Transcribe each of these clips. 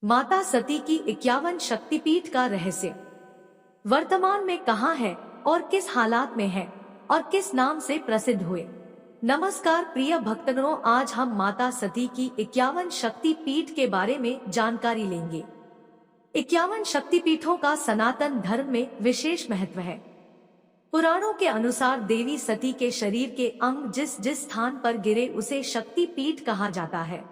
माता सती की 51 शक्तिपीठ का रहस्य वर्तमान में कहाँ है और किस हालात में है और किस नाम से प्रसिद्ध हुए। नमस्कार प्रिय भक्तगणों, आज हम माता सती की 51 शक्तिपीठ के बारे में जानकारी लेंगे। 51 शक्तिपीठों का सनातन धर्म में विशेष महत्व है। पुराणों के अनुसार देवी सती के शरीर के अंग जिस जिस स्थान पर गिरे उसे शक्तिपीठ कहा जाता है।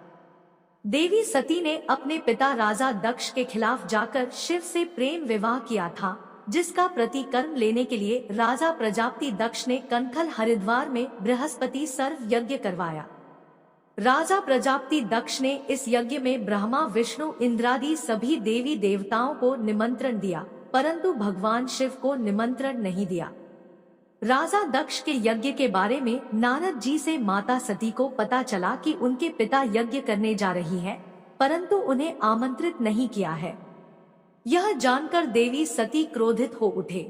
देवी सती ने अपने पिता राजा दक्ष के खिलाफ जाकर शिव से प्रेम विवाह किया था, जिसका प्रतिकर्म लेने के लिए राजा प्रजापति दक्ष ने कनखल हरिद्वार में बृहस्पति सर्व यज्ञ करवाया। राजा प्रजापति दक्ष ने इस यज्ञ में ब्रह्मा विष्णु इंद्रादि सभी देवी देवताओं को निमंत्रण दिया, परंतु भगवान शिव को निमंत्रण नहीं दिया। राजा दक्ष के यज्ञ के बारे में नारद जी से माता सती को पता चला कि उनके पिता यज्ञ करने जा रही है, परंतु उन्हें आमंत्रित नहीं किया है। यह जानकर देवी सती क्रोधित हो उठे।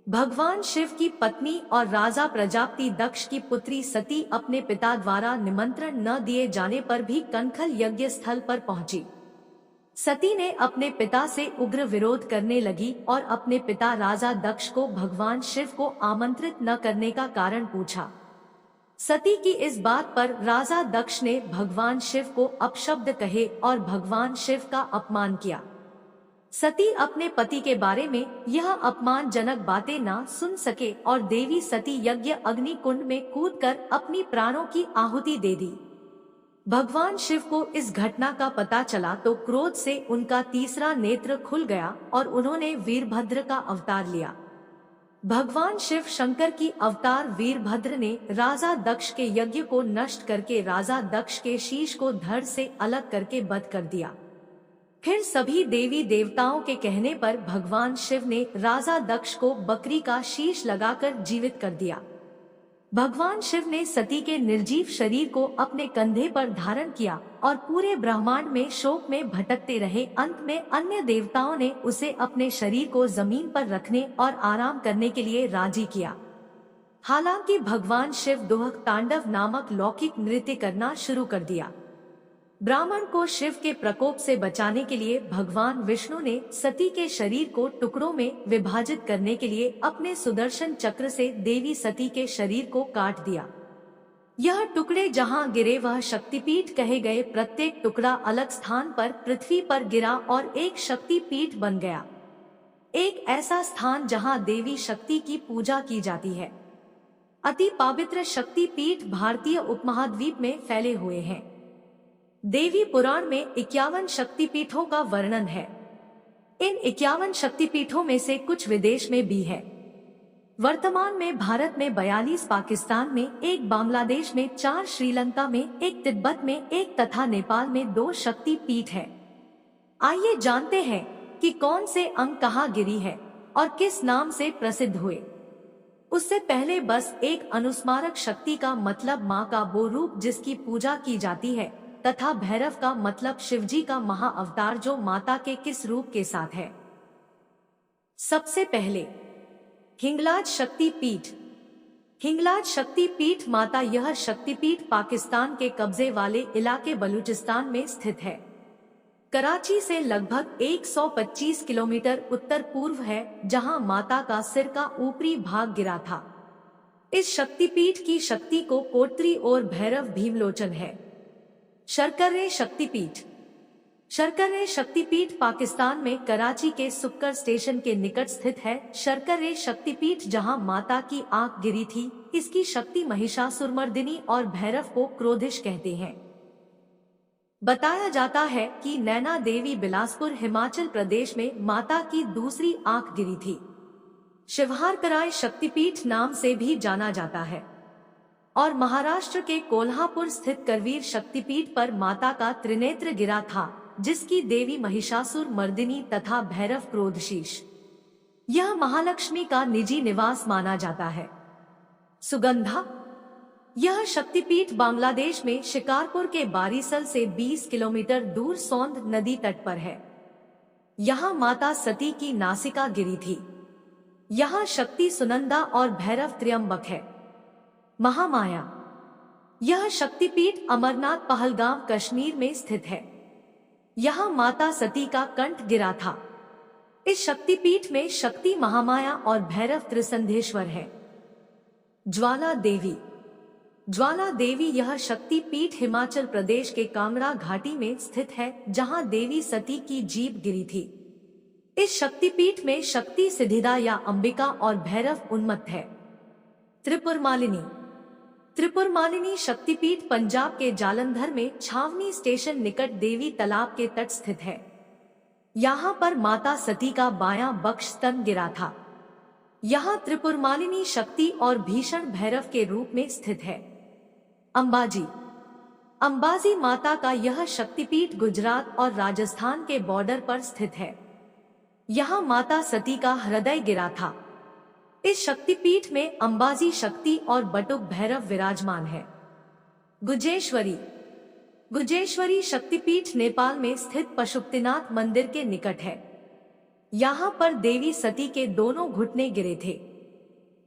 भगवान शिव की पत्नी और राजा प्रजापति दक्ष की पुत्री सती अपने पिता द्वारा निमंत्रण न दिए जाने पर भी कनखल यज्ञ स्थल पर पहुंची। सती ने अपने पिता से उग्र विरोध करने लगी और अपने पिता राजा दक्ष को भगवान शिव को आमंत्रित न करने का कारण पूछा। सती की इस बात पर राजा दक्ष ने भगवान शिव को अपशब्द कहे और भगवान शिव का अपमान किया। सती अपने पति के बारे में यह अपमानजनक बातें ना सुन सके और देवी सती यज्ञ अग्नि कुंड में कूदकर अपनी प्राणों की आहुति दे दी। भगवान शिव को इस घटना का पता चला तो क्रोध से उनका तीसरा नेत्र खुल गया और उन्होंने वीरभद्र का अवतार लिया। भगवान शिव शंकर की अवतार वीरभद्र ने राजा दक्ष के यज्ञ को नष्ट करके राजा दक्ष के शीश को धड़ से अलग करके बद कर दिया। फिर सभी देवी देवताओं के कहने पर भगवान शिव ने राजा दक्ष को बकरी का शीश लगाकर जीवित कर दिया। भगवान शिव ने सती के निर्जीव शरीर को अपने कंधे पर धारण किया और पूरे ब्रह्मांड में शोक में भटकते रहे। अंत में अन्य देवताओं ने उसे अपने शरीर को जमीन पर रखने और आराम करने के लिए राजी किया। हालांकि भगवान शिव दोहक तांडव नामक लौकिक नृत्य करना शुरू कर दिया। ब्राह्मण को शिव के प्रकोप से बचाने के लिए भगवान विष्णु ने सती के शरीर को टुकड़ों में विभाजित करने के लिए अपने सुदर्शन चक्र से देवी सती के शरीर को काट दिया। यह टुकड़े जहां गिरे वह शक्तिपीठ कहे गए। प्रत्येक टुकड़ा अलग स्थान पर पृथ्वी पर गिरा और एक शक्तिपीठ बन गया। एक ऐसा स्थान जहां देवी शक्ति की पूजा की जाती है। अति पवित्र शक्तिपीठ भारतीय उपमहाद्वीप में फैले हुए हैं। देवी पुराण में 51 शक्तिपीठों का वर्णन है। इन 51 शक्तिपीठों में से कुछ विदेश में भी है। वर्तमान में भारत में 42, पाकिस्तान में 1, बांग्लादेश में 4, श्रीलंका में 1, तिब्बत में 1 तथा नेपाल में 2 शक्तिपीठ है। आइए जानते हैं कि कौन से अंग कहाँ गिरी है और किस नाम से प्रसिद्ध हुए। उससे पहले बस एक अनुस्मारक शक्ति का मतलब माँ का वो रूप जिसकी पूजा की जाती है, तथा भैरव का मतलब शिवजी का महाअवतार जो माता के किस रूप के साथ है। सबसे पहले हिंगलाज शक्तिपीठ। हिंगलाज शक्तिपीठ माता यह शक्तिपीठ पाकिस्तान के कब्जे वाले इलाके बलूचिस्तान में स्थित है। कराची से लगभग 125 किलोमीटर उत्तर पूर्व है, जहां माता का सिर का ऊपरी भाग गिरा था। इस शक्तिपीठ की शक्ति को कोटरी और भैरव भीमलोचन है। शर्करे शक्तिपीठ। शर्करे शक्तिपीठ पाकिस्तान में कराची के सुक्कर स्टेशन के निकट स्थित है। शर्करे शक्तिपीठ जहां माता की आंख गिरी थी, इसकी शक्ति महिषासुरमर्दिनी और भैरव को क्रोधिश कहते हैं। बताया जाता है कि नैना देवी बिलासपुर हिमाचल प्रदेश में माता की दूसरी आंख गिरी थी। शिवहारकराय शक्तिपीठ नाम से भी जाना जाता है और महाराष्ट्र के कोल्हापुर स्थित करवीर शक्तिपीठ पर माता का त्रिनेत्र गिरा था, जिसकी देवी महिषासुर मर्दिनी तथा भैरव क्रोधशीश। यह महालक्ष्मी का निजी निवास माना जाता है। सुगंधा। यह शक्तिपीठ बांग्लादेश में शिकारपुर के बारीसल से 20 किलोमीटर दूर सोंद नदी तट पर है। यहाँ माता सती की नासिका गिरी थी। यहाँ शक्ति सुनंदा और भैरव त्र्यंबक है। महामाया। यह शक्तिपीठ अमरनाथ पहलगाम कश्मीर में स्थित है। यहाँ माता सती का कंठ गिरा था। इस शक्तिपीठ में शक्ति महामाया और भैरव त्रिसंधेश्वर है। ज्वाला देवी। ज्वाला देवी यह शक्तिपीठ हिमाचल प्रदेश के कांगड़ा घाटी में स्थित है, जहां देवी सती की जीभ गिरी थी। इस शक्तिपीठ में शक्ति सिद्धिदा या अंबिका और भैरव उन्मत्त है। त्रिपुरमालिनी। त्रिपुरमालिनी शक्तिपीठ पंजाब के जालंधर में छावनी स्टेशन निकट देवी तालाब के तट स्थित है। यहाँ पर माता सती का बायां बक्ष स्तन गिरा था। यहाँ त्रिपुरमालिनी शक्ति और भीषण भैरव के रूप में स्थित है। अंबाजी। अंबाजी माता का यह शक्तिपीठ गुजरात और राजस्थान के बॉर्डर पर स्थित है। यहाँ माता सती का हृदय गिरा था। इस शक्तिपीठ में अंबाजी शक्ति और बटुक भैरव विराजमान है। गुजेश्वरी। गुजेश्वरी शक्तिपीठ नेपाल में स्थित पशुपतिनाथ मंदिर के निकट है। यहाँ पर देवी सती के दोनों घुटने गिरे थे।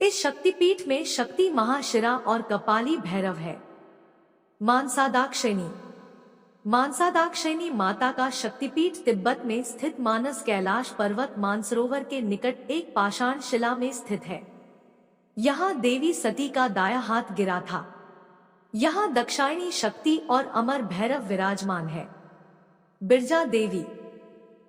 इस शक्तिपीठ में शक्ति महाशिरा और कपाली भैरव है। मानसादाक्षिणी। मानसादाक्षिणी माता का शक्तिपीठ तिब्बत में स्थित मानस कैलाश पर्वत मानसरोवर के निकट एक पाषाण शिला में स्थित है। यहाँ देवी सती का दायां हाथ गिरा था। यहाँ दक्षायणी शक्ति और अमर भैरव विराजमान है। बिरजा देवी।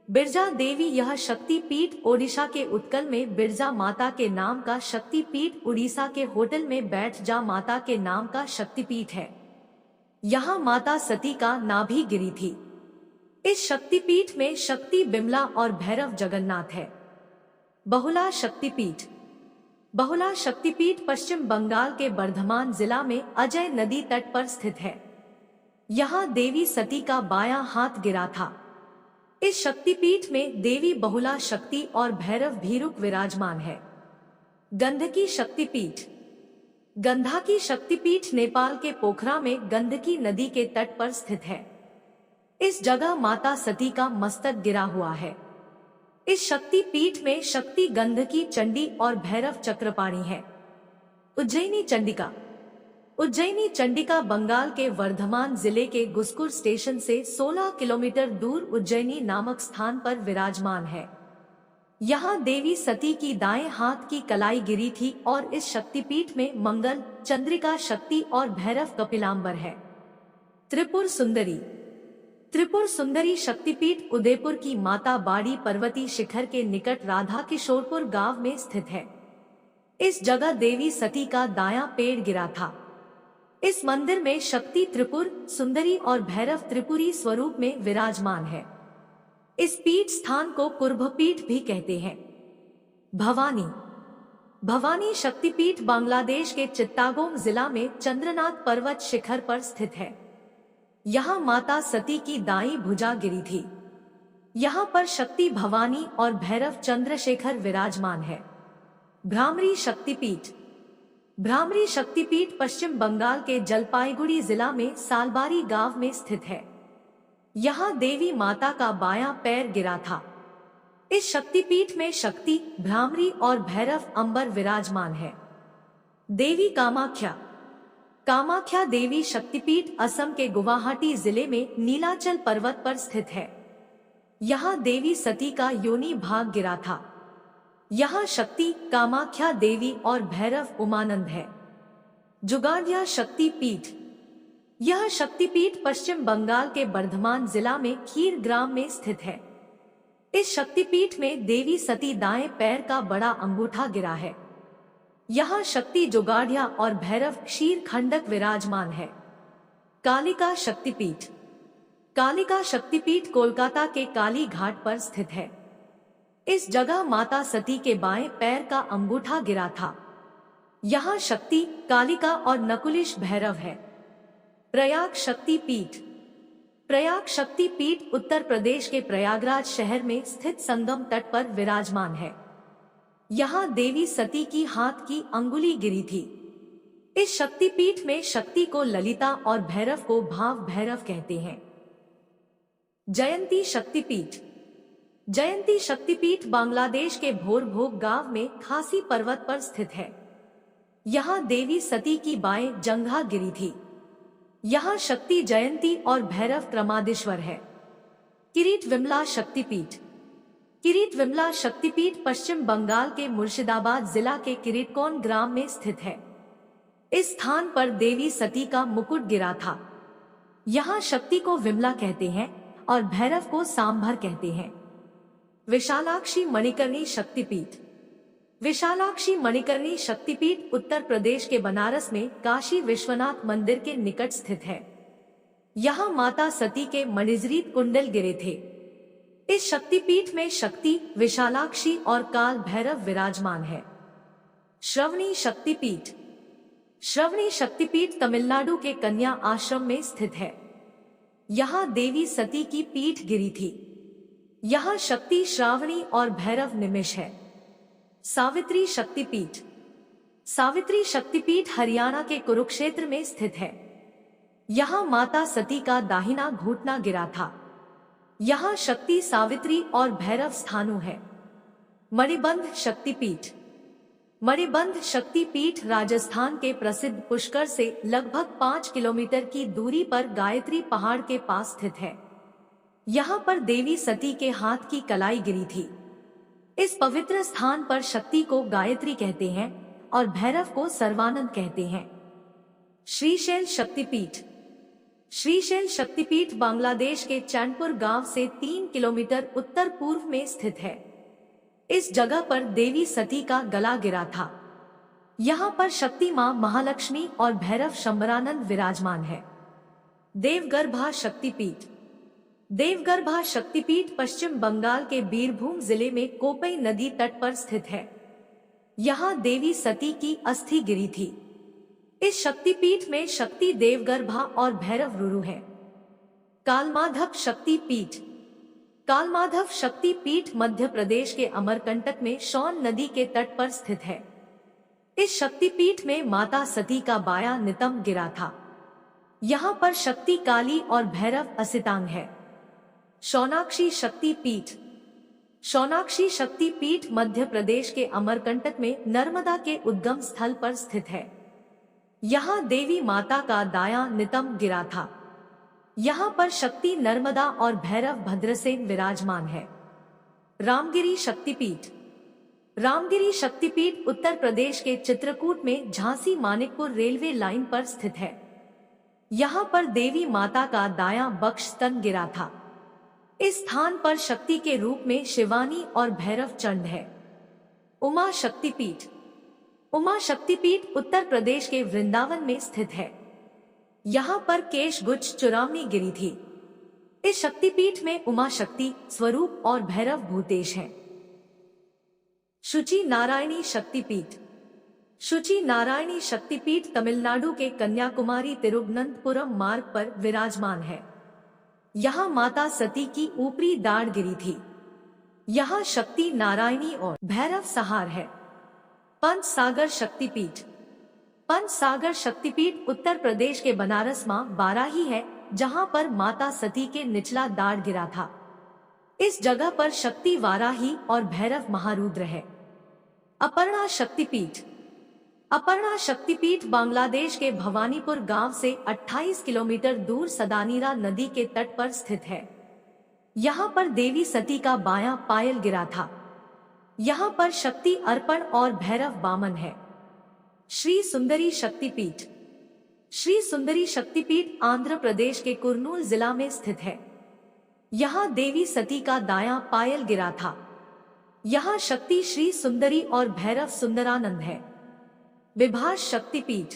बिरजा देवी यह शक्तिपीठ ओडिशा के उत्कल में बिरजा माता के नाम का शक्तिपीठ, उड़ीसा के होटल में बैठ जा माता के नाम का शक्तिपीठ है। यहाँ माता सती का नाभि गिरी थी। इस शक्तिपीठ में शक्ति बिमला और भैरव जगन्नाथ है। बहुला शक्तिपीठ। बहुला शक्तिपीठ पश्चिम बंगाल के बर्धमान जिला में अजय नदी तट पर स्थित है। यहाँ देवी सती का बायां हाथ गिरा था। इस शक्तिपीठ में देवी बहुला शक्ति और भैरव भीरुक विराजमान है। गंधकी शक्तिपीठ। गंधाकी शक्तिपीठ नेपाल के पोखरा में गंधकी नदी के तट पर स्थित है। इस जगह माता सती का मस्तक गिरा हुआ है। इस शक्तिपीठ में शक्ति गंधकी चंडी और भैरव चक्रपाणी है। उज्जैनी चंडिका। उज्जैनी चंडिका बंगाल के वर्धमान जिले के गुस्कुर स्टेशन से 16 किलोमीटर दूर उज्जैनी नामक स्थान पर विराजमान है। यहाँ देवी सती की दाएं हाथ की कलाई गिरी थी और इस शक्तिपीठ में मंगल, चंद्रिका शक्ति और भैरव कपिलांबर है। त्रिपुर सुंदरी। त्रिपुर सुंदरी शक्तिपीठ उदयपुर की माता बाड़ी पर्वती शिखर के निकट राधा किशोरपुर गांव में स्थित है। इस जगह देवी सती का दायां पेड़ गिरा था। इस मंदिर में शक्ति त्रिपुर सुंदरी और भैरव त्रिपुरी स्वरूप में विराजमान है। इस पीठ स्थान को कुर्भपीठ भी कहते हैं। भवानी। भवानी शक्तिपीठ बांग्लादेश के चित्तागोंग जिला में चंद्रनाथ पर्वत शिखर पर स्थित है। यहाँ माता सती की दाईं भुजा गिरी थी। यहाँ पर शक्ति भवानी और भैरव चंद्रशेखर विराजमान है। भ्रामरी शक्तिपीठ। भ्रामरी शक्तिपीठ पश्चिम बंगाल के जलपाईगुड़ी जिला में सालबारी गांव में स्थित है। यहाँ देवी माता का बायां पैर गिरा था। इस शक्तिपीठ में शक्ति, भ्रामरी और भैरव अंबर विराजमान है। देवी कामाख्या। कामाख्या देवी शक्तिपीठ असम के गुवाहाटी जिले में नीलाचल पर्वत पर स्थित है। यहाँ देवी सती का योनि भाग गिरा था। यहाँ शक्ति कामाख्या देवी और भैरव उमानंद है। जुगाड़िया शक्तिपीठ। यह शक्तिपीठ पश्चिम बंगाल के बर्धमान जिला में खीर ग्राम में स्थित है। इस शक्तिपीठ में देवी सती दाएं पैर का बड़ा अंगूठा गिरा है। यहाँ शक्ति जुगाड़िया और भैरव क्षीर खंडक विराजमान है। कालिका शक्तिपीठ। कालिका शक्तिपीठ कोलकाता के काली घाट पर स्थित है। इस जगह माता सती के बाएं पैर का अंगूठा गिरा था। यहाँ शक्ति कालिका और नकुलिश भैरव है। प्रयाग शक्तिपीठ। प्रयाग शक्तिपीठ उत्तर प्रदेश के प्रयागराज शहर में स्थित संगम तट पर विराजमान है। यहाँ देवी सती की हाथ की अंगुली गिरी थी। इस शक्तिपीठ में शक्ति को ललिता और भैरव को भाव भैरव कहते हैं। जयंती शक्तिपीठ। जयंती शक्तिपीठ बांग्लादेश के भोरभोग गांव में खासी पर्वत पर स्थित है। यहाँ देवी सती की बाएं जंघा गिरी थी। यहाँ शक्ति जयंती और भैरव क्रमादेश्वर है। किरीट विमला शक्तिपीठ। किरीट विमला शक्तिपीठ पश्चिम बंगाल के मुर्शिदाबाद जिला के किरीटकोन ग्राम में स्थित है। इस स्थान पर देवी सती का मुकुट गिरा था। यहाँ शक्ति को विमला कहते हैं और भैरव को सांभर कहते हैं। विशालाक्षी मणिकर्णी शक्तिपीठ। विशालाक्षी मणिकर्णी शक्तिपीठ उत्तर प्रदेश के बनारस में काशी विश्वनाथ मंदिर के निकट स्थित है। यहाँ माता सती के मणिजरीत कुंडल गिरे थे। इस शक्तिपीठ में शक्ति, विशालाक्षी और काल भैरव विराजमान है। श्रवणी शक्तिपीठ। श्रवणी शक्तिपीठ तमिलनाडु के कन्या आश्रम में स्थित है। यहाँ देवी सती की पीठ गिरी थी। यहाँ शक्ति, श्रावणी और भैरव निमिष है। सावित्री शक्तिपीठ। सावित्री शक्तिपीठ हरियाणा के कुरुक्षेत्र में स्थित है। यहाँ माता सती का दाहिना घुटना गिरा था। यहाँ शक्ति, सावित्री और भैरव स्थानु है। मणिबंध शक्तिपीठ। मणिबंध शक्तिपीठ राजस्थान के प्रसिद्ध पुष्कर से लगभग 5 किलोमीटर की दूरी पर गायत्री पहाड़ के पास स्थित है। यहाँ पर देवी सती के हाथ की कलाई गिरी थी। इस पवित्र स्थान पर शक्ति को गायत्री कहते हैं और भैरव को सर्वानंद कहते हैं। श्रीशैल शक्तिपीठ। श्रीशैल शक्तिपीठ बांग्लादेश के चैनपुर गांव से 3 किलोमीटर उत्तर पूर्व में स्थित है। इस जगह पर देवी सती का गला गिरा था। यहाँ पर शक्ति मां महालक्ष्मी और भैरव शंबरानंद विराजमान है। देवगर्भा शक्तिपीठ। देवगर्भा शक्तिपीठ पश्चिम बंगाल के बीरभूम जिले में कोपई नदी तट पर स्थित है। यहाँ देवी सती की अस्थि गिरी थी। इस शक्तिपीठ में शक्ति, देवगर्भा और भैरव रुरु है। कालमाधव शक्तिपीठ। कालमाधव शक्तिपीठ मध्य प्रदेश के अमरकंटक में सोन नदी के तट पर स्थित है। इस शक्तिपीठ में माता सती का बायां नितंब गिरा था। यहाँ पर शक्ति, काली और भैरव असितांग है। शौनाक्षी शक्तिपीठ। शौनाक्षी शक्तिपीठ मध्य प्रदेश के अमरकंटक में नर्मदा के उद्गम स्थल पर स्थित है। यहाँ देवी माता का दायां नितंब गिरा था। यहाँ पर शक्ति, नर्मदा और भैरव भद्रसेन विराजमान है। रामगिरी शक्तिपीठ। रामगिरी शक्तिपीठ उत्तर प्रदेश के चित्रकूट में झांसी मानिकपुर रेलवे लाइन पर स्थित है। यहाँ पर देवी माता का दायां बक्ष स्तन गिरा था। इस स्थान पर शक्ति के रूप में शिवानी और भैरव चंड है। उमा शक्तिपीठ। उमा शक्तिपीठ उत्तर प्रदेश के वृंदावन में स्थित है। यहाँ पर केश गुच्छ चुरावनी गिरी थी। इस शक्तिपीठ में उमा शक्ति स्वरूप और भैरव भूतेश हैं। शुचि नारायणी शक्तिपीठ। शुचि नारायणी शक्तिपीठ तमिलनाडु के कन्याकुमारी तिरुवनंतपुरम मार्ग पर विराजमान है। यहाँ माता सती की ऊपरी दाढ़ गिरी थी। यहाँ शक्ति, नारायणी और भैरव सहार है। पंचसागर शक्तिपीठ। पंचसागर शक्तिपीठ उत्तर प्रदेश के बनारस मां बाराही है, जहाँ पर माता सती के निचला दाढ़ गिरा था। इस जगह पर शक्ति, वाराही और भैरव महारुद्र है। अपर्णा शक्तिपीठ। अपर्णा शक्तिपीठ बांग्लादेश के भवानीपुर गांव से 28 किलोमीटर दूर सदानीरा नदी के तट पर स्थित है। यहाँ पर देवी सती का बायां पायल गिरा था। यहाँ पर शक्ति, अर्पण और भैरव वामन है। श्री सुंदरी शक्तिपीठ। श्री सुंदरी शक्तिपीठ आंध्र प्रदेश के कुर्नूल जिला में स्थित है। यहाँ देवी सती का दायां पायल गिरा था। यहाँ शक्ति, श्री सुंदरी और भैरव सुंदरानंद है। विभास शक्तिपीठ।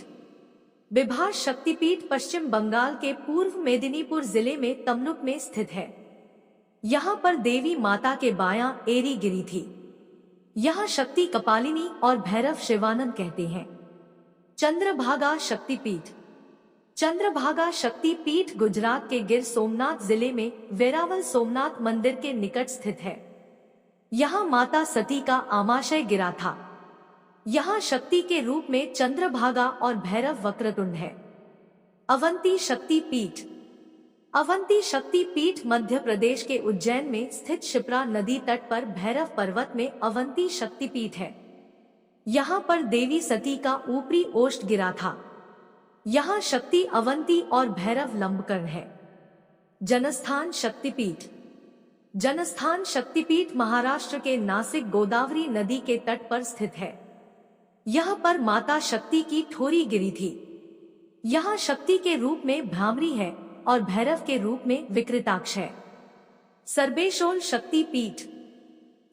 विभास शक्तिपीठ पश्चिम बंगाल के पूर्व मेदिनीपुर जिले में तमलुक में स्थित है। यहाँ पर देवी माता के बायां एरी गिरी थी। यहाँ शक्ति, कपालिनी और भैरव शिवानंद कहते हैं। चंद्रभागा शक्तिपीठ। चंद्रभागा शक्तिपीठ गुजरात के गिर सोमनाथ जिले में वेरावल सोमनाथ मंदिर के निकट स्थित है। यहाँ माता सती का आमाशय गिरा था। यहाँ शक्ति के रूप में चंद्रभागा और भैरव वक्रतुंड है। अवंती शक्तिपीठ। अवंती शक्तिपीठ मध्य प्रदेश के उज्जैन में स्थित शिप्रा नदी तट पर भैरव पर्वत में अवंती शक्तिपीठ है। यहाँ पर देवी सती का ऊपरी ओष्ठ गिरा था। यहाँ शक्ति, अवंती और भैरव लंबकर्ण है। जनस्थान शक्तिपीठ। जनस्थान शक्तिपीठ महाराष्ट्र के नासिक गोदावरी नदी के तट पर स्थित है। यहाँ पर माता शक्ति की ठोरी गिरी थी। यहाँ शक्ति के रूप में भ्रामरी है और भैरव के रूप में विकृताक्ष है। सर्बेशोल शक्तिपीठ।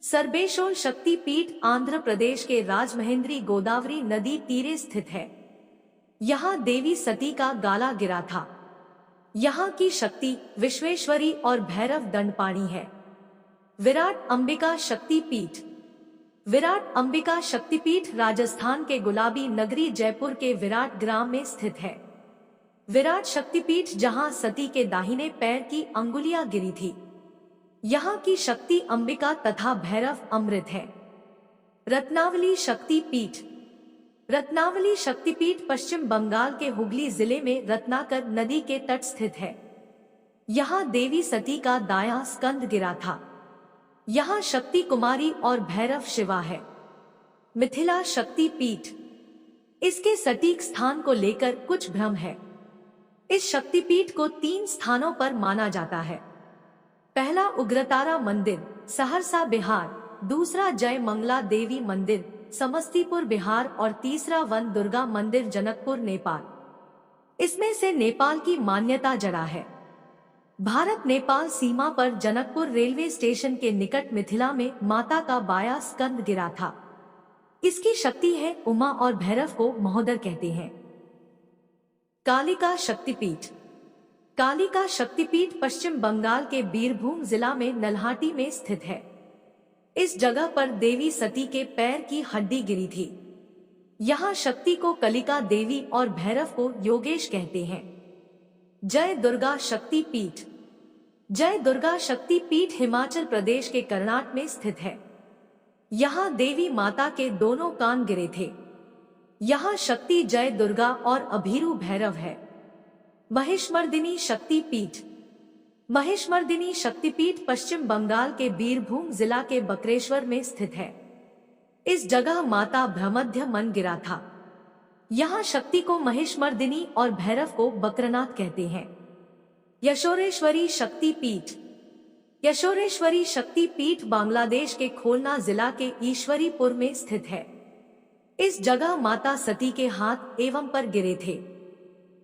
सर्बेशोल शक्तिपीठ आंध्र प्रदेश के राजमहेंद्री गोदावरी नदी तीरे स्थित है। यहाँ देवी सती का गाला गिरा था। यहाँ की शक्ति विश्वेश्वरी और भैरव दंडपाणी है। विराट अंबिका शक्तिपीठ। विराट अंबिका शक्तिपीठ राजस्थान के गुलाबी नगरी जयपुर के विराट ग्राम में स्थित है। विराट शक्तिपीठ जहाँ सती के दाहिने पैर की अंगुलियां गिरी थी। यहाँ की शक्ति अंबिका तथा भैरव अमृत है। रत्नावली शक्तिपीठ। रत्नावली शक्तिपीठ पश्चिम बंगाल के हुगली जिले में रत्नाकर नदी के तट स्थित है। यहाँ देवी सती का दायां स्कंद गिरा था। यहाँ शक्ति कुमारी और भैरव शिवा है। मिथिला शक्तिपीठ। इसके सटीक स्थान को लेकर कुछ भ्रम है। इस शक्तिपीठ को 3 स्थानों पर माना जाता है। पहला उग्रतारा मंदिर सहरसा बिहार, दूसरा जय मंगला देवी मंदिर समस्तीपुर बिहार और तीसरा वन दुर्गा मंदिर जनकपुर नेपाल। इसमें से नेपाल की मान्यता जड़ा है। भारत नेपाल सीमा पर जनकपुर रेलवे स्टेशन के निकट मिथिला में माता का बायां स्कंद गिरा था। इसकी शक्ति है उमा और भैरव को महोदर कहते हैं। कालिका शक्तिपीठ। कालिका शक्तिपीठ पश्चिम बंगाल के बीरभूम जिला में नल्हाटी में स्थित है। इस जगह पर देवी सती के पैर की हड्डी गिरी थी। यहाँ शक्ति को कलिका देवी और भैरव को योगेश कहते हैं। जय दुर्गा शक्तिपीठ। जय दुर्गा शक्तिपीठ हिमाचल प्रदेश के करनाट में स्थित है। यहाँ देवी माता के दोनों कान गिरे थे। यहाँ शक्ति जय दुर्गा और अभीरू भैरव है। महिषमर्दिनी शक्तिपीठ। महिषमर्दिनी शक्तिपीठ पश्चिम बंगाल के बीरभूम जिला के बकरेश्वर में स्थित है। इस जगह माता भ्रमध्य मन गिरा था। यहाँ शक्ति को महिषमर्दिनी और भैरव को बक्रनाथ कहते हैं। यशोरेश्वरी शक्तिपीठ। यशोरेश्वरी शक्तिपीठ बांग्लादेश के खोलना जिला के ईश्वरीपुर में स्थित है। इस जगह माता सती के हाथ एवं पर गिरे थे।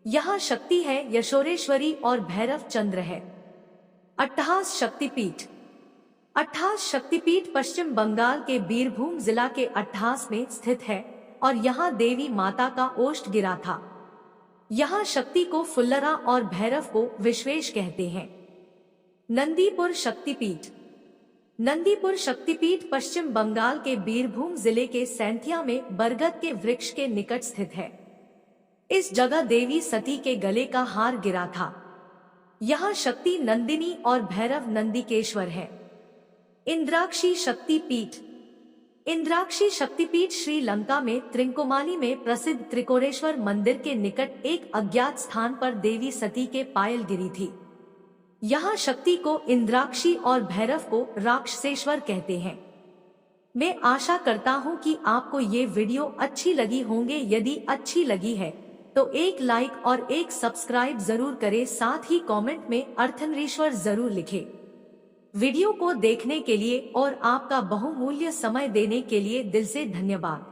यहाँ शक्ति है यशोरेश्वरी और भैरव चंद्र है। अट्टहास शक्तिपीठ। अट्टहास शक्तिपीठ पश्चिम बंगाल के बीरभूम जिला के अट्टहास में स्थित है और यहाँ देवी माता का ओष्ठ गिरा था। यहाँ शक्ति को फुल्लरा और भैरव को विश्वेश कहते हैं। नंदीपुर शक्तिपीठ। नंदीपुर शक्तिपीठ पश्चिम बंगाल के बीरभूम जिले के सैंथिया में बरगद के वृक्ष के निकट स्थित है। इस जगह देवी सती के गले का हार गिरा था। यहाँ शक्ति नंदिनी और भैरव नंदिकेश्वर है। इंद्राक्षी शक्तिपीठ। इंद्राक्षी शक्तिपीठ श्रीलंका में त्रिंकोमाली में प्रसिद्ध त्रिकोणेश्वर मंदिर के निकट एक अज्ञात स्थान पर देवी सती के पायल गिरी थी। यहाँ शक्ति को इंद्राक्षी और भैरव को राक्षसेश्वर कहते हैं। मैं आशा करता हूँ कि आपको ये वीडियो अच्छी लगी होंगे। यदि अच्छी लगी है तो एक लाइक और एक सब्सक्राइब जरूर करें। साथ ही कमेंट में अर्थनरीश्वर जरूर लिखें। वीडियो को देखने के लिए और आपका बहुमूल्य समय देने के लिए दिल से धन्यवाद।